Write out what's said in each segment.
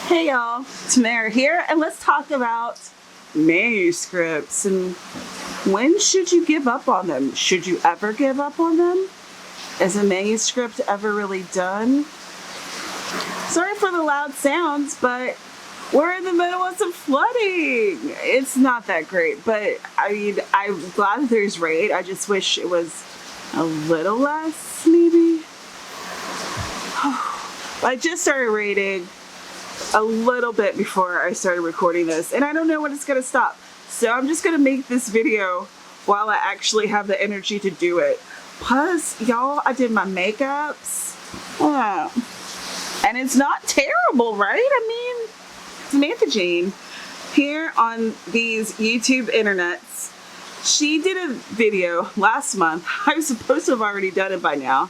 Hey y'all, Tamara here, and let's talk about manuscripts and when should you give up on them? Should you ever give up on them? Is a manuscript ever really done? Sorry for the loud sounds, but we're in the middle of some flooding. It's not that great, but I mean, I'm glad that there's rain. I just wish it was a little less, maybe. I just started raining a little bit before I started recording this, and I don't know when it's gonna stop. So I'm just gonna make this video while I actually have the energy to do it. Plus, y'all, I did my makeups. And it's not terrible, right? I mean, Samantha Jane here on these YouTube internets, she did a video last month. I was supposed to have already done it by now.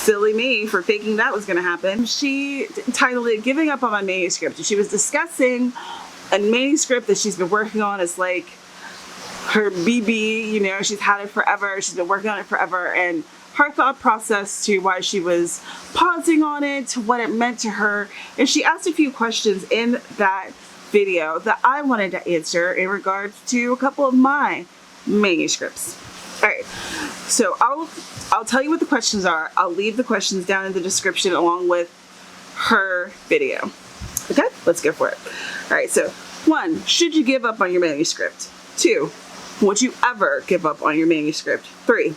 Silly me for thinking that was going to happen. She titled it Giving Up on My Manuscript. She was discussing a manuscript that she's been working on. It's like her BB, you know, she's had it forever. She's been working on it forever. And her thought process to why she was pausing on it, to what it meant to her. And she asked a few questions in that video that I wanted to answer in regards to a couple of my manuscripts. All right, so I'll tell you what the questions are. I'll leave the questions down in the description along with her video. Okay, let's go for it. All right, so 1, should you give up on your manuscript? 2, would you ever give up on your manuscript? 3,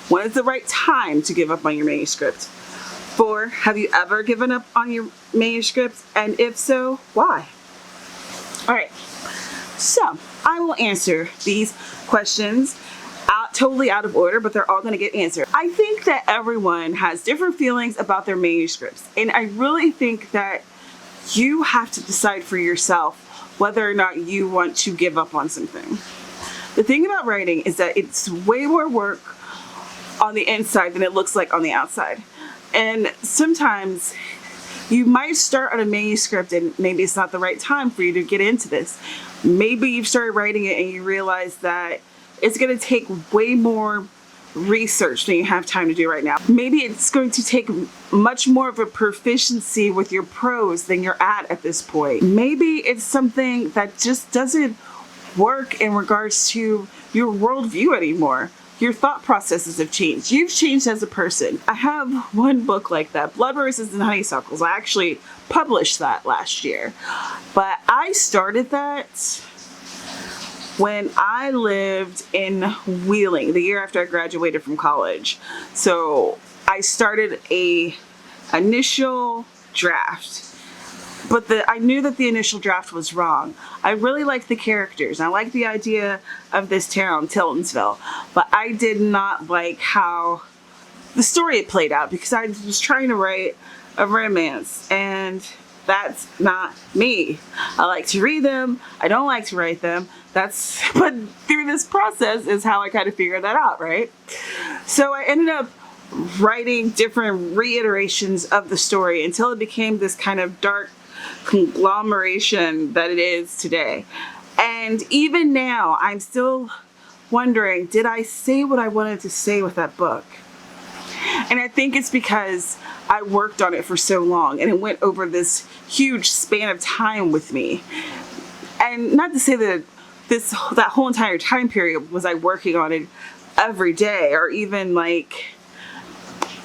when is the right time to give up on your manuscript? 4, have you ever given up on your manuscript? And if so, why? All right, so I will answer these questions totally out of order, but they're all going to get answered. I think that everyone has different feelings about their manuscripts, and I really think that you have to decide for yourself whether or not you want to give up on something. The thing about writing is that it's way more work on the inside than it looks like on the outside. And sometimes you might start on a manuscript and maybe it's not the right time for you to get into this. Maybe you've started writing it and you realize that it's going to take way more research than you have time to do right now. Maybe it's going to take much more of a proficiency with your prose than you're at this point. Maybe it's something that just doesn't work in regards to your worldview anymore. Your thought processes have changed. You've changed as a person. I have one book like that, Blood, Roses, and Honeysuckles. I actually published that last year. But I started that when I lived in Wheeling, the year after I graduated from college. So I started a initial draft, but I knew that the initial draft was wrong. I really liked the characters. I liked the idea of this town, Tiltonsville, but I did not like how the story had played out because I was trying to write a romance, and that's not me. I like to read them. I don't like to write them. But through this process is how I kind of figured that out, right? So I ended up writing different reiterations of the story until it became this kind of dark conglomeration that it is today. And even now, I'm still wondering, did I say what I wanted to say with that book? And I think it's because I worked on it for so long and it went over this huge span of time with me. And not to say that that whole entire time period was I working on it every day, or even like,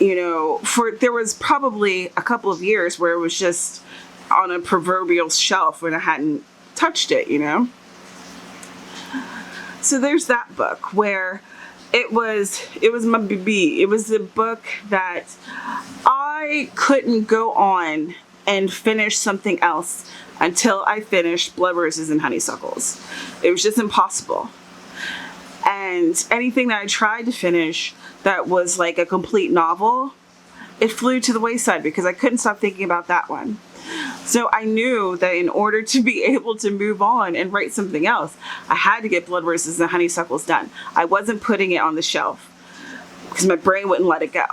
you know, there was probably a couple of years where it was just on a proverbial shelf when I hadn't touched it, you know? So there's that book where it was my baby. It was the book that I couldn't go on and finish something else until I finished Blood, Roses, and Honeysuckles. It was just impossible. And anything that I tried to finish that was like a complete novel, it flew to the wayside because I couldn't stop thinking about that one. So I knew that in order to be able to move on and write something else, I had to get Blood, Roses, and Honeysuckles done. I wasn't putting it on the shelf because my brain wouldn't let it go.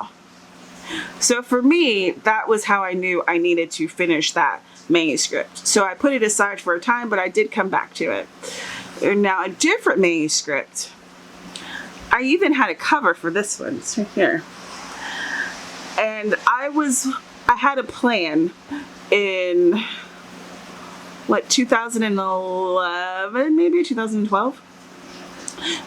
So for me, that was how I knew I needed to finish that manuscript. So I put it aside for a time, but I did come back to it. Now, a different manuscript, I even had a cover for this one. It's right here. And I had a plan in 2011, maybe 2012,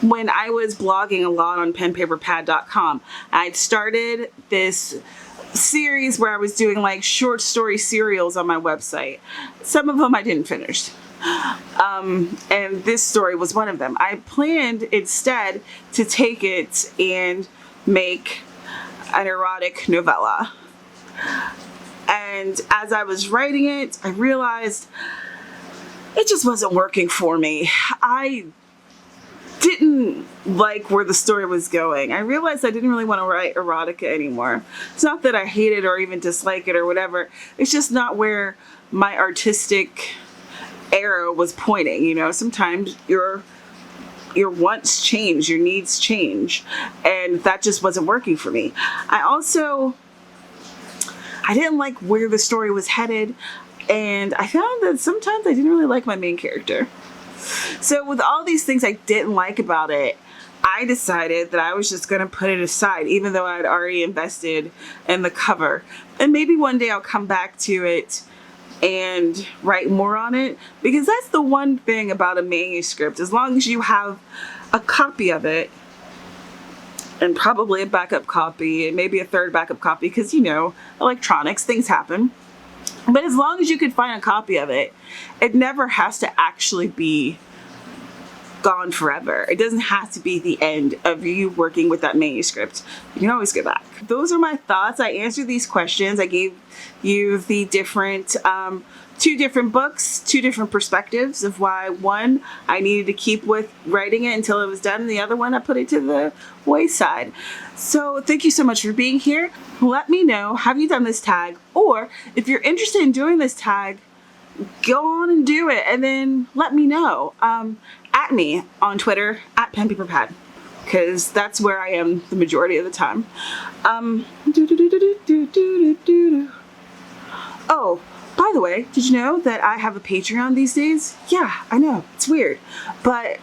when I was blogging a lot on penpaperpad.com. I'd started this series where I was doing like short story serials on my website. Some of them I didn't finish. And this story was one of them. I planned instead to take it and make an erotic novella. And as I was writing it, I realized it just wasn't working for me. I didn't like where the story was going. I realized I didn't really want to write erotica anymore. It's not that I hate it or even dislike it or whatever. It's just not where my artistic arrow was pointing. You know, sometimes your wants change, your needs change, and that just wasn't working for me. I didn't like where the story was headed, and I found that sometimes I didn't really like my main character. So with all these things I didn't like about it, I decided that I was just going to put it aside, even though I'd already invested in the cover. And maybe one day I'll come back to it and write more on it, because that's the one thing about a manuscript. As long as you have a copy of it, and probably a backup copy, and maybe a third backup copy, because, you know, electronics, things happen. But as long as you can find a copy of it, it never has to actually be gone forever. It doesn't have to be the end of you working with that manuscript. You can always go back. Those are my thoughts. I answered these questions. I gave you the different, two different books, two different perspectives of why one I needed to keep with writing it until it was done, and the other one I put it to the wayside. So thank you so much for being here. Let me know, have you done this tag? Or if you're interested in doing this tag, go on and do it, and then let me know. At me on Twitter, at penpaperpad, because that's where I am the majority of the time. Oh, by the way, did you know that I have a Patreon these days? Yeah, I know, it's weird, but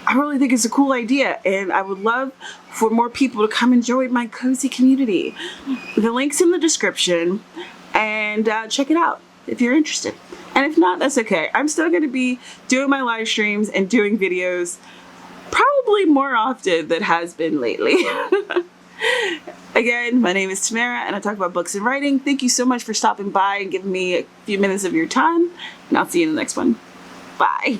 I really think it's a cool idea, and I would love for more people to come and join my cozy community. The link's in the description, and check it out if you're interested. And if not, that's okay. I'm still going to be doing my live streams and doing videos probably more often than has been lately. Again, my name is Tamara, and I talk about books and writing. Thank you so much for stopping by and giving me a few minutes of your time, and I'll see you in the next one. Bye.